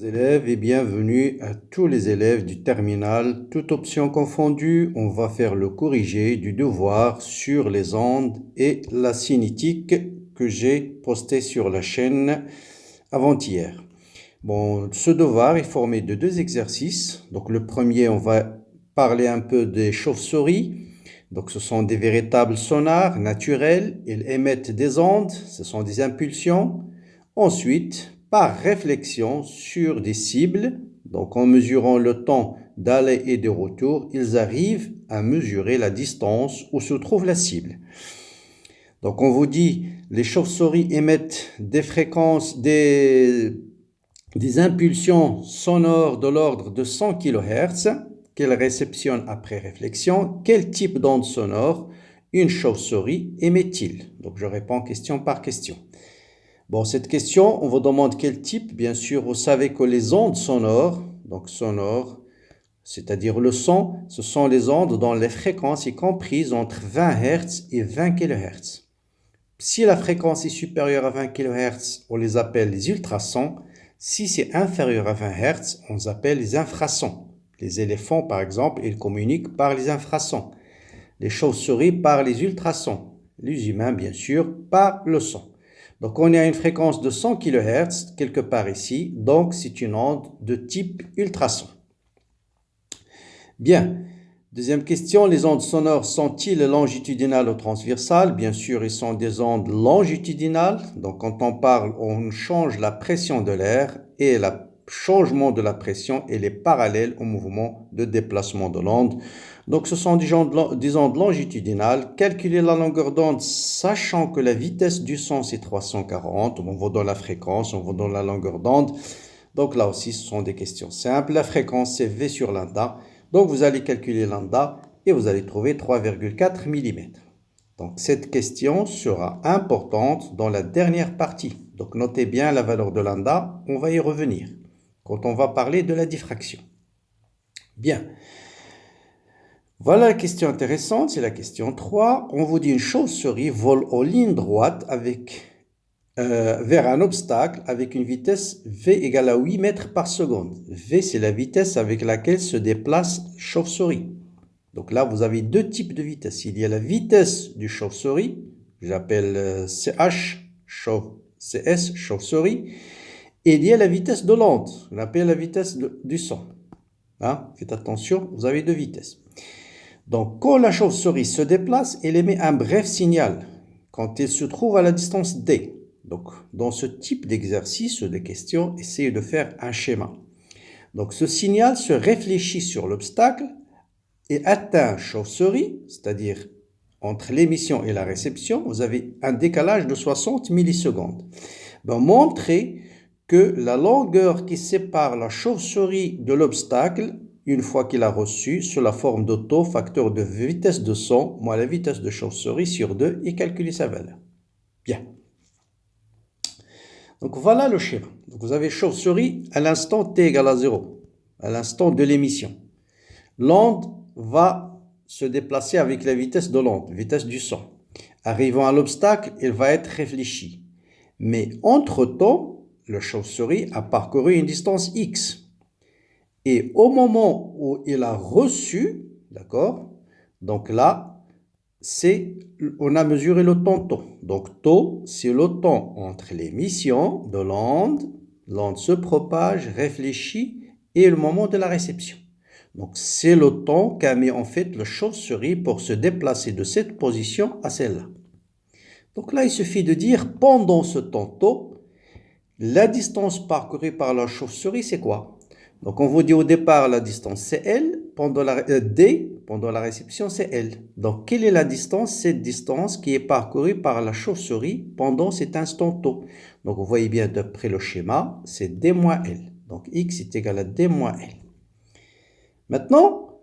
Élèves et bienvenue à tous les élèves du terminal, toute option confondue. On va faire le corrigé du devoir sur les ondes et la cinétique que j'ai posté sur la chaîne avant-hier. Bon, ce devoir est formé de deux exercices. Donc le premier, on va parler un peu des chauves-souris. Donc ce sont des véritables sonars naturels. Ils émettent des ondes, ce sont des impulsions. Ensuite, par réflexion sur des cibles, donc en mesurant le temps d'aller et de retour, ils arrivent à mesurer la distance où se trouve la cible. Donc on vous dit, les chauves-souris émettent des fréquences, des impulsions sonores de l'ordre de 100 kHz qu'elles réceptionnent après réflexion. Quel type d'onde sonore une chauve-souris émet-il? Donc je réponds question par question. Bon, cette question, on vous demande quel type. Bien sûr, vous savez que les ondes sonores, donc sonores, c'est-à-dire le son, ce sont les ondes dont les fréquences sont comprises entre 20 Hz et 20 kHz. Si la fréquence est supérieure à 20 kHz, on les appelle les ultrasons. Si c'est inférieur à 20 Hz, on les appelle les infrasons. Les éléphants, par exemple, ils communiquent par les infrasons. Les chauves-souris par les ultrasons. Les humains, bien sûr, par le son. Donc, on est à une fréquence de 100 kHz, quelque part ici. Donc, c'est une onde de type ultrason. Bien. Deuxième question, les ondes sonores sont-ils longitudinales ou transversales? Bien sûr, ils sont des ondes longitudinales. Donc, quand on parle, on change la pression de l'air et le changement de la pression, elle est parallèle au mouvement de déplacement de l'onde. Donc, ce sont des ondes longitudinales. Calculer la longueur d'onde, sachant que la vitesse du son, c'est 340. On va dans la fréquence, on va dans la longueur d'onde. Donc, là aussi, ce sont des questions simples. La fréquence, c'est V sur lambda. Donc, vous allez calculer lambda et vous allez trouver 3,4 mm. Donc, cette question sera importante dans la dernière partie. Donc, notez bien la valeur de lambda. On va y revenir quand on va parler de la diffraction. Bien. Voilà la question intéressante, c'est la question 3. On vous dit une chauve-souris vole en ligne droite vers un obstacle avec une vitesse V égale à 8 mètres par seconde. V, c'est la vitesse avec laquelle se déplace chauve-souris. Donc là, vous avez deux types de vitesse. Il y a la vitesse du chauve-souris, j'appelle CH, CS, chauve-souris, et il y a la vitesse de l'onde, on appelle la vitesse du son. Hein? Faites attention, vous avez deux vitesses. Donc, quand la chauve-souris se déplace, elle émet un bref signal quand elle se trouve à la distance D. Donc, dans ce type d'exercice ou de questions, essayez de faire un schéma. Donc, ce signal se réfléchit sur l'obstacle et atteint chauve-souris, c'est-à-dire entre l'émission et la réception, vous avez un décalage de 60 millisecondes. Montrez que la longueur qui sépare la chauve-souris de l'obstacle, une fois qu'il a reçu, sous la forme de taux, facteur de vitesse de son, moins la vitesse de chauve-souris sur 2, et calculer sa valeur. Bien. Donc voilà le schéma. Donc vous avez chauve-souris à l'instant t égale à 0, à l'instant de l'émission. L'onde va se déplacer avec la vitesse de l'onde, vitesse du son. Arrivant à l'obstacle, elle va être réfléchie. Mais entre-temps, le chauve-souris a parcouru une distance x. Et au moment où il a reçu, d'accord, donc là, on a mesuré le temps tau. Donc tau, c'est le temps entre l'émission de l'onde se propage, réfléchit, et le moment de la réception. Donc c'est le temps qu'a mis en fait le chauve-souris pour se déplacer de cette position à celle-là. Donc là, il suffit de dire pendant ce temps tau, la distance parcourue par la chauve-souris, c'est quoi? Donc on vous dit au départ la distance c'est L, D, pendant la réception c'est L. Donc quelle est la distance? Cette distance qui est parcourue par la chauve-souris pendant cet instant tau. Donc vous voyez bien d'après le schéma, c'est D moins L. Donc X est égal à D moins L. Maintenant,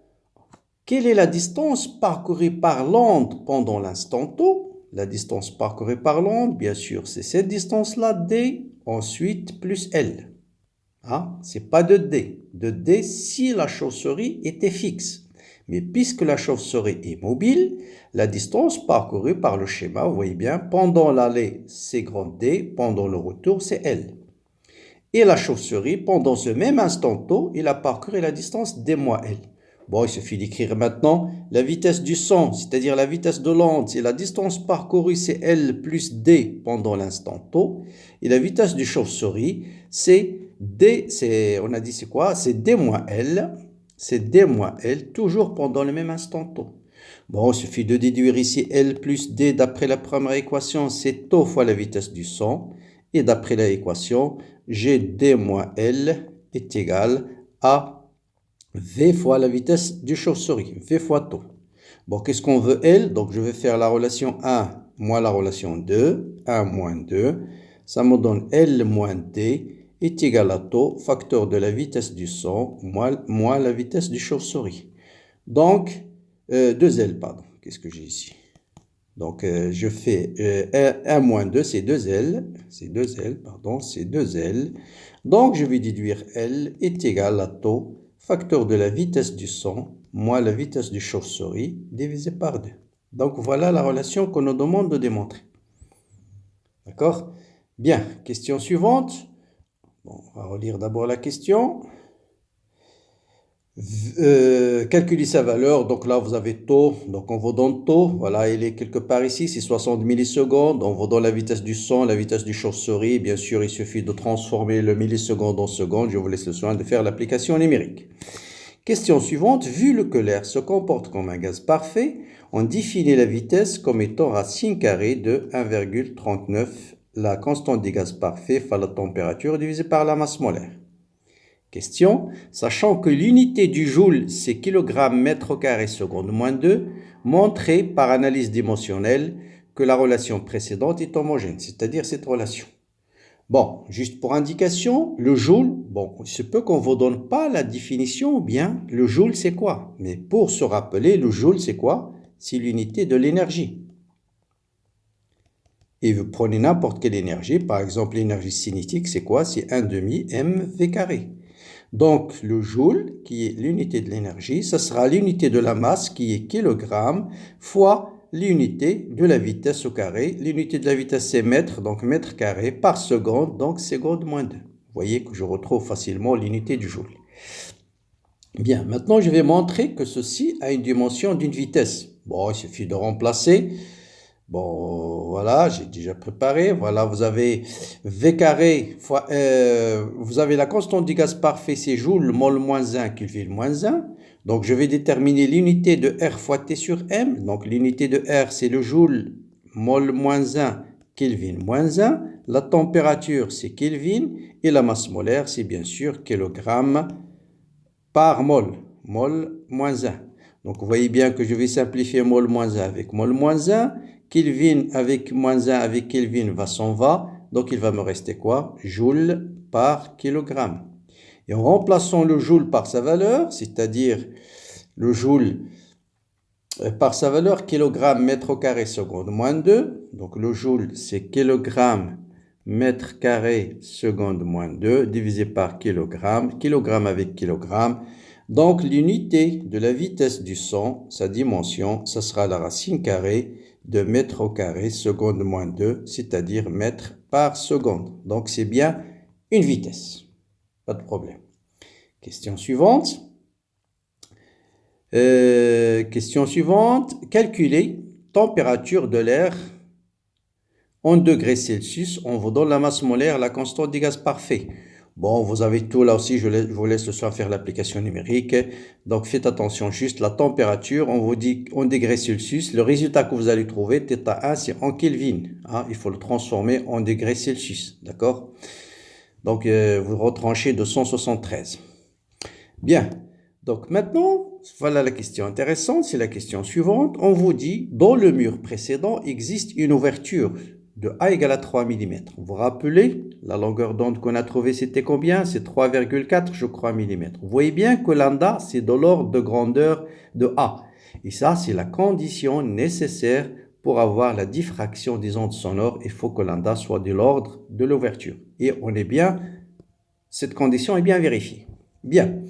quelle est la distance parcourue par l'onde pendant l'instant tau? La distance parcourue par l'onde, bien sûr, c'est cette distance-là, D, ensuite plus L. Hein? C'est pas de D. De D si la chauve-souris était fixe. Mais puisque la chauve-souris est mobile, la distance parcourue par le schéma, vous voyez bien, pendant l'aller, c'est grand D, pendant le retour, c'est L. Et la chauve-souris, pendant ce même instant tôt, il a parcouru la distance d moins L. Bon, il suffit d'écrire maintenant la vitesse du son, c'est-à-dire la vitesse de l'onde, c'est la distance parcourue, c'est L plus D pendant l'instant tôt. Et la vitesse du chauve-souris, c'est D, on a dit c'est quoi? C'est D moins L, c'est D moins L, toujours pendant le même instant tôt. Bon, il suffit de déduire ici L plus D d'après la première équation, c'est taux fois la vitesse du son. Et d'après l'équation, G D moins L est égal à V fois la vitesse du chauve-souris, V fois taux. Bon, qu'est-ce qu'on veut L? Donc, je vais faire la relation 1 moins la relation 2, 1 moins 2. Ça me donne L moins D est égal à taux, facteur de la vitesse du son, moins la vitesse du chauve-souris. Donc, 2L, pardon. Qu'est-ce que j'ai ici? Donc, je fais 1 moins 2, c'est 2L. C'est 2L, pardon, c'est 2L. Donc, je vais déduire L est égal à taux, facteur de la vitesse du son, moins la vitesse du chauve-souris, divisé par 2. Donc, voilà la relation qu'on nous demande de démontrer. D'accord? Bien, question suivante. Bon, on va relire d'abord la question. Calculer sa valeur, donc là vous avez taux, donc on vous donne taux, voilà il est quelque part ici, c'est 60 millisecondes, on vous donne la vitesse du son, la vitesse du chauve-souris, bien sûr il suffit de transformer le milliseconde en seconde, je vous laisse le soin de faire l'application numérique. Question suivante, vu que l'air se comporte comme un gaz parfait, on définit la vitesse comme étant racine carrée de 1,39, la constante des gaz parfaits fois la température divisée par la masse molaire. Question, sachant que l'unité du joule, c'est kg mètre carré seconde moins 2, montrez par analyse dimensionnelle que la relation précédente est homogène, c'est-à-dire cette relation. Bon, juste pour indication, le joule, bon, il se peut qu'on ne vous donne pas la définition ou bien le joule c'est quoi. Mais pour se rappeler, le joule c'est quoi? C'est l'unité de l'énergie. Et vous prenez n'importe quelle énergie, par exemple l'énergie cinétique, c'est quoi? C'est 1 demi mv carré. Donc, le joule, qui est l'unité de l'énergie, ce sera l'unité de la masse, qui est kilogramme, fois l'unité de la vitesse au carré. L'unité de la vitesse, c'est mètre, donc mètre carré par seconde, donc seconde moins 2. Vous voyez que je retrouve facilement l'unité du joule. Bien, maintenant, je vais montrer que ceci a une dimension d'une vitesse. Bon, il suffit de remplacer. Bon, voilà, j'ai déjà préparé. Voilà, vous avez V carré fois, vous avez la constante du gaz parfait, c'est joule, mol moins 1, Kelvin moins 1. Donc, je vais déterminer l'unité de R fois T sur M. Donc, l'unité de R, c'est le joule, mol moins 1, Kelvin moins 1. La température, c'est Kelvin. Et la masse molaire, c'est bien sûr kilogramme par mol, mol moins 1. Donc, vous voyez bien que je vais simplifier mol moins 1 avec mol moins 1. Kelvin avec moins 1 avec Kelvin s'en va. Donc, il va me rester quoi? Joule par kilogramme. Et en remplaçant le joule par sa valeur, c'est-à-dire le joule par sa valeur, kilogramme mètre au carré seconde moins 2. Donc, le joule, c'est kilogramme mètre carré seconde moins 2 divisé par kilogramme. Kilogramme avec kilogramme. Donc, l'unité de la vitesse du son, sa dimension, ça sera la racine carrée de mètre au carré seconde moins 2, c'est-à-dire mètre par seconde. Donc, c'est bien une vitesse. Pas de problème. Question suivante. Question suivante. Calculer température de l'air en degrés Celsius. On vous donne la masse molaire, la constante des gaz parfaits. Bon, vous avez tout là aussi, je vous laisse le soin faire l'application numérique. Donc, faites attention, juste la température, on vous dit en degrés Celsius. Le résultat que vous allez trouver, θ1, c'est en Kelvin. Hein, il faut le transformer en degrés Celsius, d'accord? Donc, vous retranchez de 173. Bien, donc maintenant, voilà la question intéressante, c'est la question suivante. On vous dit, dans le mur précédent, existe une ouverture de A égale à 3 mm. Vous vous rappelez, la longueur d'onde qu'on a trouvée, c'était combien? C'est 3,4, je crois, mm. Vous voyez bien que lambda, c'est de l'ordre de grandeur de A. Et ça, c'est la condition nécessaire pour avoir la diffraction des ondes sonores. Il faut que lambda soit de l'ordre de l'ouverture. Et on est bien, cette condition est bien vérifiée. Bien.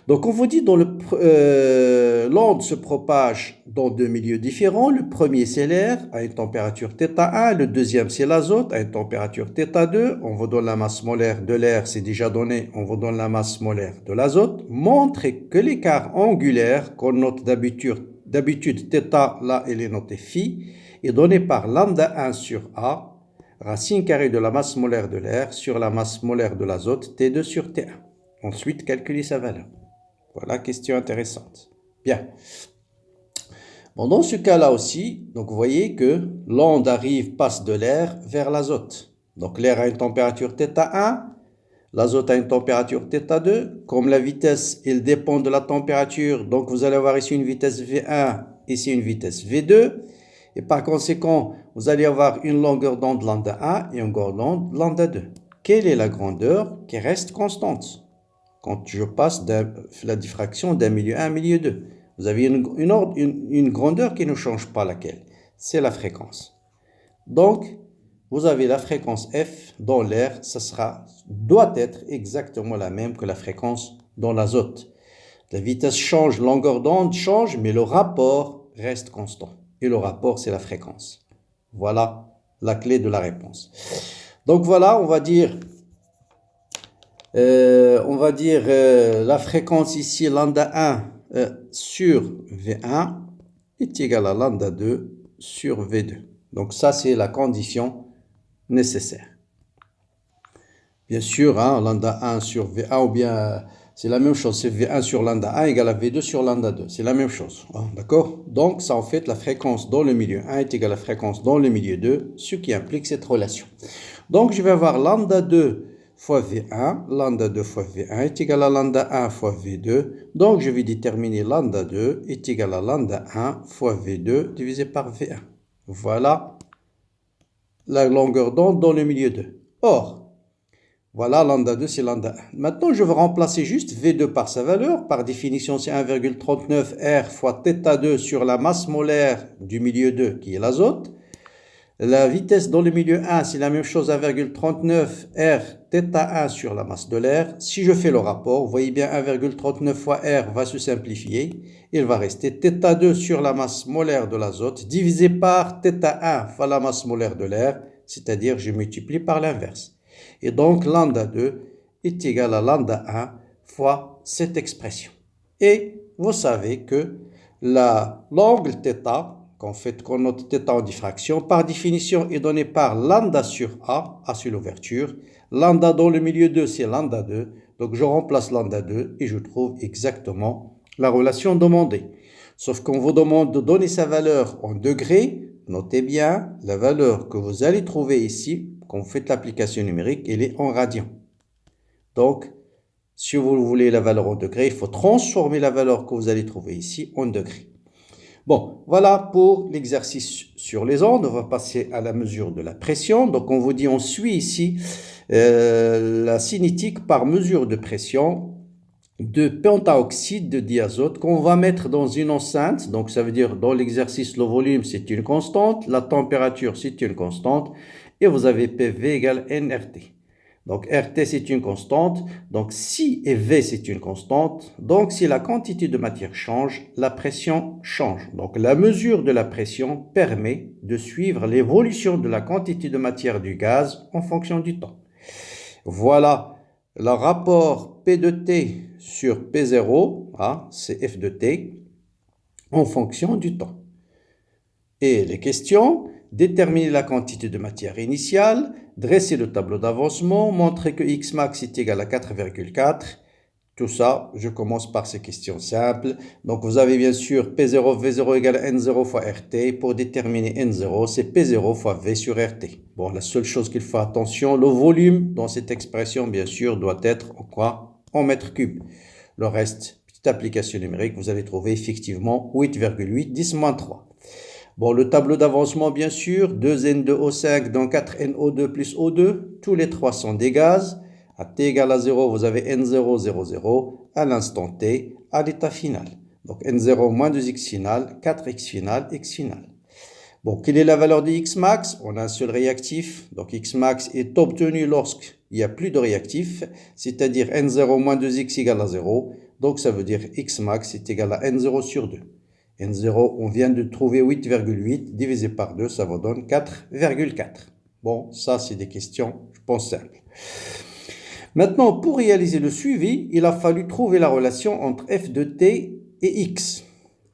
Donc, on vous dit l'onde se propage dans deux milieux différents. Le premier, c'est l'air à une température θ1. Le deuxième, c'est l'azote à une température θ2. On vous donne la masse molaire de l'air, c'est déjà donné. On vous donne la masse molaire de l'azote. Montrez que l'écart angulaire qu'on note d'habitude θ, là, il est noté phi, est donné par lambda 1 sur A, racine carrée de la masse molaire de l'air sur la masse molaire de l'azote, T2 sur T1. Ensuite, calculez sa valeur. Voilà, question intéressante. Bien. Bon, dans ce cas-là aussi, donc vous voyez que l'onde passe de l'air vers l'azote. Donc l'air a une température θ1, l'azote a une température θ2. Comme la vitesse, elle dépend de la température, donc vous allez avoir ici une vitesse V1, ici une vitesse V2. Et par conséquent, vous allez avoir une longueur d'onde lambda 1 et une longueur d'onde lambda 2. Quelle est la grandeur qui reste constante quand je passe de la diffraction d'un milieu 1 à un milieu 2? Vous avez une grandeur qui ne change pas, laquelle? C'est la fréquence. Donc, vous avez la fréquence F dans l'air, ça doit être exactement la même que la fréquence dans l'azote. La vitesse change, la longueur d'onde change, mais le rapport reste constant. Et le rapport, c'est la fréquence. Voilà la clé de la réponse. Donc voilà, on va dire la fréquence ici, lambda 1 sur V1 est égal à lambda 2 sur V2. Donc ça, c'est la condition nécessaire. Bien sûr, hein, lambda 1 sur V1 ou bien c'est la même chose, c'est V1 sur lambda 1 égale à V2 sur lambda 2. C'est la même chose, hein, d'accord? Donc ça, en fait, la fréquence dans le milieu 1 est égale à la fréquence dans le milieu 2, ce qui implique cette relation. Donc je vais avoir lambda 2 fois V1, lambda 2 fois V1 est égal à lambda 1 fois V2. Donc, je vais déterminer lambda 2 est égal à lambda 1 fois V2 divisé par V1. Voilà la longueur d'onde dans le milieu 2. Or, voilà lambda 2, c'est lambda 1. Maintenant, je vais remplacer juste V2 par sa valeur. Par définition, c'est 1,39 R fois θ2 sur la masse molaire du milieu 2, qui est l'azote. La vitesse dans le milieu 1, c'est la même chose, 1,39 R θ1 sur la masse de l'air. Si je fais le rapport, vous voyez bien 1,39 fois R va se simplifier. Il va rester θ2 sur la masse molaire de l'azote divisé par θ1 fois la masse molaire de l'air, c'est-à-dire je multiplie par l'inverse. Et donc lambda 2 est égal à lambda 1 fois cette expression. Et vous savez que l'angle θ, qu'on note θ en diffraction, par définition est donné par lambda sur A, A sur l'ouverture. Lambda dans le milieu 2, c'est lambda 2. Donc je remplace lambda 2 et je trouve exactement la relation demandée. Sauf qu'on vous demande de donner sa valeur en degrés. Notez bien, la valeur que vous allez trouver ici, quand vous faites l'application numérique, elle est en radians. Donc, si vous voulez la valeur en degrés, il faut transformer la valeur que vous allez trouver ici en degrés. Bon, voilà pour l'exercice sur les ondes. On va passer à la mesure de la pression. Donc, on vous dit, on suit ici la cinétique par mesure de pression de pentaoxyde de diazote qu'on va mettre dans une enceinte. Donc, ça veut dire dans l'exercice, le volume, c'est une constante. La température, c'est une constante. Et vous avez PV égale nRT. Donc, RT, c'est une constante. Donc, si et V, c'est une constante. Donc, si la quantité de matière change, la pression change. Donc, la mesure de la pression permet de suivre l'évolution de la quantité de matière du gaz en fonction du temps. Voilà le rapport P de T sur P0, hein, c'est F de T, en fonction du temps. Et les questions: déterminer la quantité de matière initiale, dresser le tableau d'avancement, montrer que X max est égal à 4,4. Tout ça, je commence par ces questions simples. Donc, vous avez bien sûr P0, V0 égale N0 fois RT. Pour déterminer N0, c'est P0 fois V sur RT. Bon, la seule chose qu'il faut attention, le volume dans cette expression, bien sûr, doit être en quoi? En mètres cubes. Le reste, petite application numérique, vous allez trouver effectivement 8,8, 10-3. Bon, le tableau d'avancement, bien sûr, 2N2O5 dans 4NO2 plus O2. Tous les trois sont des gaz. À T égale à 0, vous avez N0, 0, 0. À l'instant T, à l'état final. Donc N0 moins 2X final, 4X final, X final. Bon, quelle est la valeur de X max? On a un seul réactif, donc X max est obtenu lorsqu'il n'y a plus de réactif, c'est-à-dire N0 moins 2X égale à 0, donc ça veut dire X max est égal à N0 sur 2. N0, on vient de trouver 8,8, divisé par 2, ça vous donne 4,4. Bon, ça c'est des questions, je pense, simples. Maintenant, pour réaliser le suivi, il a fallu trouver la relation entre f de t et x.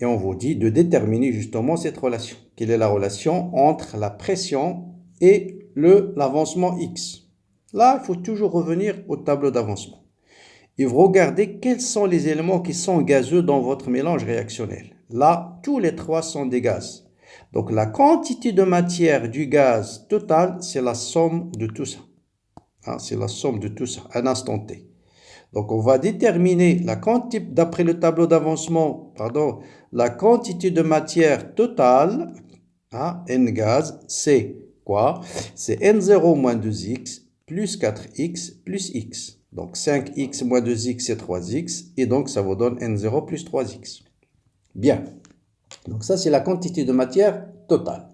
Et on vous dit de déterminer justement cette relation. Quelle est la relation entre la pression et l'avancement x? Là, il faut toujours revenir au tableau d'avancement. Et vous regardez quels sont les éléments qui sont gazeux dans votre mélange réactionnel. Là, tous les trois sont des gaz. Donc, la quantité de matière du gaz total, c'est la somme de tout ça. C'est la somme de tout ça, à un instant t. Donc, on va déterminer la quantité, d'après le tableau d'avancement, la quantité de matière totale, N gaz, c'est quoi? C'est N0 moins 2X plus 4X plus X. Donc, 5X moins 2X, c'est 3X. Et donc, ça vous donne N0 plus 3X. Bien. Donc, ça, c'est la quantité de matière totale.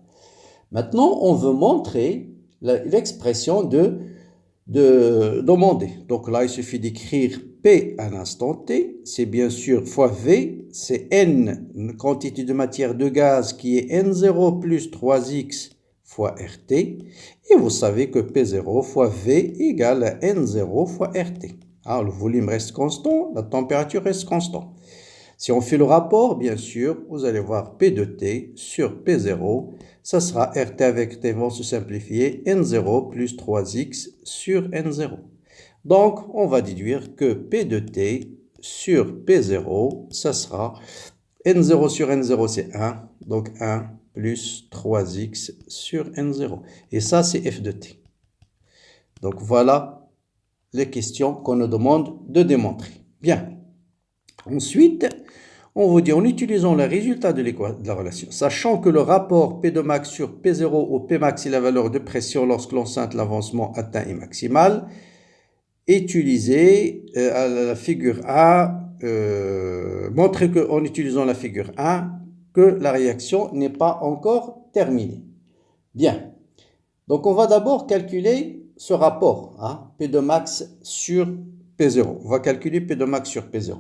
Maintenant, on veut montrer l'expression demander. Donc là, il suffit d'écrire P à l'instant T. C'est bien sûr fois V. C'est N, une quantité de matière de gaz qui est N0 plus 3X fois RT. Et vous savez que P0 fois V égale à N0 fois RT. Le volume reste constant, la température reste constante. Si on fait le rapport, bien sûr, vous allez voir P de T sur P0. Ça sera RT avec T vont se simplifier, N0 plus 3X sur N0. Donc, on va déduire que P de T sur P0, ça sera N0 sur N0, c'est 1. Donc, 1 plus 3X sur N0. Et ça, c'est F de T. Donc, voilà les questions qu'on nous demande de démontrer. Bien. Ensuite, on vous dit, en utilisant le résultat de la relation, sachant que le rapport P de max sur P0 où P max est la valeur de pression lorsque l'enceinte l'avancement atteint est maximal, utilisez la figure A, montrez qu'en utilisant la figure 1, que la réaction n'est pas encore terminée. Bien. Donc, on va d'abord calculer ce rapport, P de max sur P0. On va calculer P de max sur P0.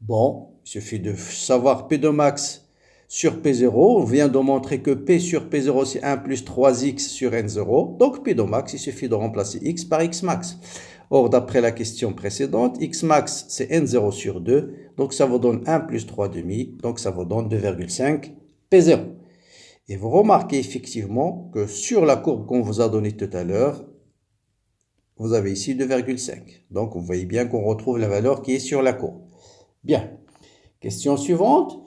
Bon, il suffit de savoir P de max sur P0. On vient de montrer que P sur P0, c'est 1 plus 3X sur N0. Donc, P de max, il suffit de remplacer X par X max. Or, d'après la question précédente, X max, c'est N0 sur 2. Donc, ça vous donne 1 plus 3 demi. Donc, ça vous donne 2,5 P0. Et vous remarquez effectivement que sur la courbe qu'on vous a donnée tout à l'heure, vous avez ici 2,5. Donc, vous voyez bien qu'on retrouve la valeur qui est sur la courbe. Bien. Question suivante.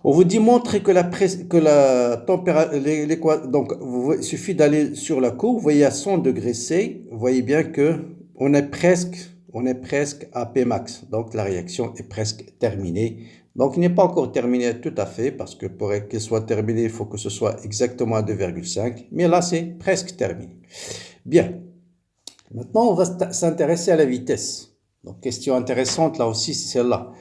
On vous dit montrer que la température, donc il suffit d'aller sur la courbe, vous voyez à 100 degrés C, vous voyez bien que on est presque à P max, donc la réaction est presque terminée. Donc il n'est pas encore terminé tout à fait, parce que pour qu'elle soit terminée, il faut que ce soit exactement à 2,5, mais là c'est presque terminé. Bien, maintenant on va s'intéresser à la vitesse. Donc question intéressante là aussi, c'est celle-là.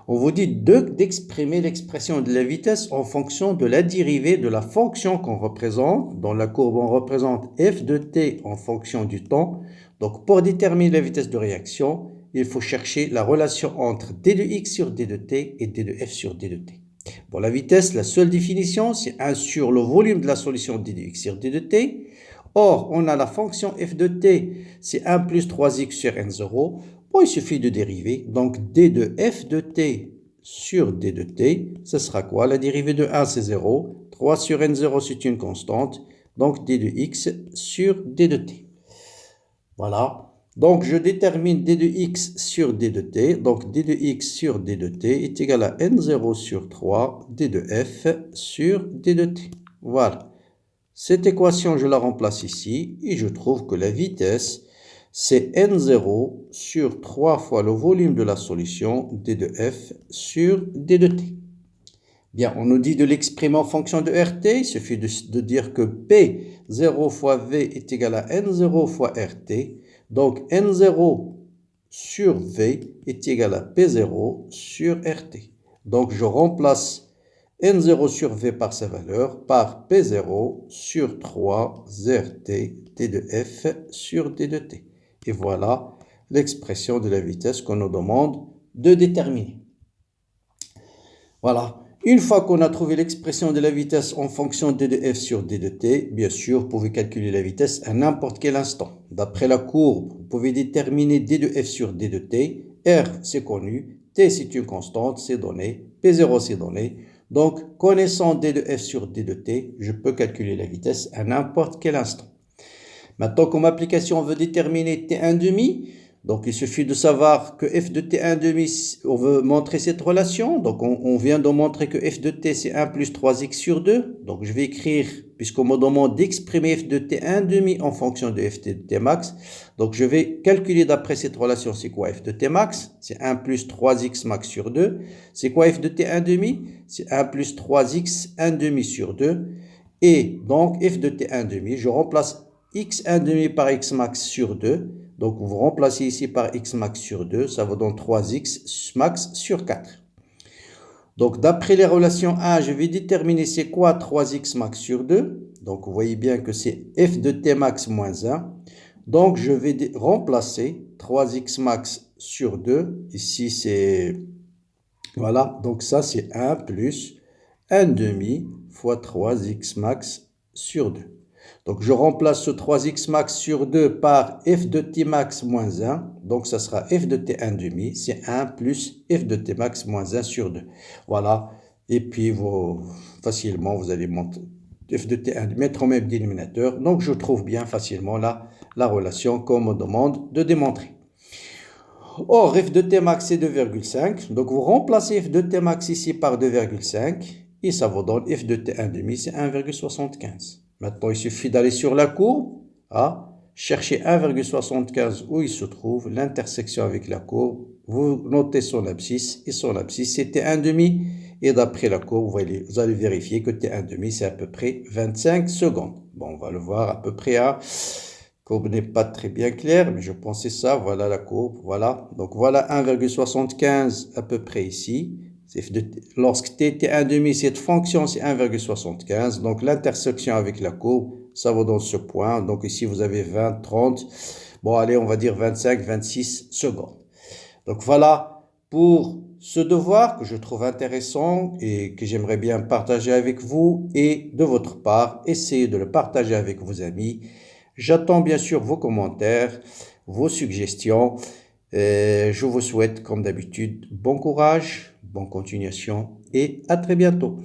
On vous dit d'exprimer l'expression de la vitesse en fonction de la dérivée de la fonction qu'on représente. Dans la courbe, on représente f de t en fonction du temps. Donc, pour déterminer la vitesse de réaction, il faut chercher la relation entre d de x sur d de t et d de f sur d de t. Pour la vitesse, la seule définition, c'est 1 sur le volume de la solution d de x sur d de t. Or, on a la fonction f de t, c'est 1 plus 3x sur n0. Bon, il suffit de dériver. Donc, d de f de t sur d de t, ce sera quoi? La dérivée de 1, c'est 0. 3 sur n0, c'est une constante. Donc, d de x sur d de t. Voilà. Donc, je détermine d de x sur d de t. Donc, d de x sur d de t est égal à n0 sur 3 d de f sur d de t. Voilà. Cette équation, je la remplace ici et je trouve que la vitesse, c'est N0 sur 3 fois le volume de la solution d de f sur d de t. Bien, on nous dit de l'exprimer en fonction de RT. Il suffit de dire que P0 fois V est égal à N0 fois RT. Donc, N0 sur V est égal à P0 sur RT. Donc, je remplace N0 sur V par sa valeur par P0 sur 3 RT T de F sur D de T. Et voilà l'expression de la vitesse qu'on nous demande de déterminer. Voilà. Une fois qu'on a trouvé l'expression de la vitesse en fonction d de f sur d de t, bien sûr, vous pouvez calculer la vitesse à n'importe quel instant. D'après la courbe, vous pouvez déterminer d de f sur d de t. R, c'est connu. T, c'est une constante, c'est donné. P0, c'est donné. Donc, connaissant d de f sur d de t, je peux calculer la vitesse à n'importe quel instant. Maintenant, comme application, on veut déterminer t1 demi. Donc, il suffit de savoir que f de t1 demi, on veut montrer cette relation. Donc, on vient de montrer que f de t, c'est 1 plus 3x sur 2. Donc, je vais écrire, puisqu'on me demande d'exprimer f de t1 demi en fonction de f de t max. Donc, je vais calculer d'après cette relation, c'est quoi f de t max? C'est 1 plus 3x max sur 2. C'est quoi f de t1 demi? C'est 1 plus 3x 1 demi sur 2. Et donc, f de t1 demi, je remplace x1 demi par x max sur 2. Donc, vous remplacez ici par x max sur 2, ça vous donne 3x max sur 4. Donc, d'après les relations 1, je vais déterminer c'est quoi 3x max sur 2. Donc, vous voyez bien que c'est f de t max moins 1. Donc, je vais remplacer 3x max sur 2. Ici, c'est... Voilà, donc ça, c'est 1 plus 1 demi fois 3x max sur 2. Donc, je remplace ce 3x max sur 2 par f de t max moins 1. Donc, ça sera f de t 1 demi. C'est 1 plus f de t max moins 1 sur 2. Voilà. Et puis, facilement, vous allez f de t 1 mettre au même dénominateur. Donc, je trouve bien facilement la relation qu'on me demande de démontrer. Or, f de t max, c'est 2,5. Donc, vous remplacez f de t max ici par 2,5. Et ça vous donne f de t 1 demi, c'est 1,75. Maintenant, il suffit d'aller sur la courbe, chercher 1,75 où il se trouve, l'intersection avec la courbe. Vous notez son abscisse, et son abscisse, c'est t1 demi. Et d'après la courbe, vous allez vérifier que t1 demi, c'est à peu près 25 secondes. Bon, on va le voir à peu près. La courbe n'est pas très bien claire, mais je pensais ça. Voilà la courbe, voilà. Donc, voilà 1,75 à peu près ici. Lorsque t est 1 demi, cette fonction, c'est 1,75. Donc, l'intersection avec la courbe, ça vous donne ce point. Donc, ici, vous avez 20, 30. Bon, allez, on va dire 25, 26 secondes. Donc, voilà pour ce devoir que je trouve intéressant et que j'aimerais bien partager avec vous. Et de votre part, essayez de le partager avec vos amis. J'attends bien sûr vos commentaires, vos suggestions. Je vous souhaite, comme d'habitude, bon courage, bonne continuation et à très bientôt.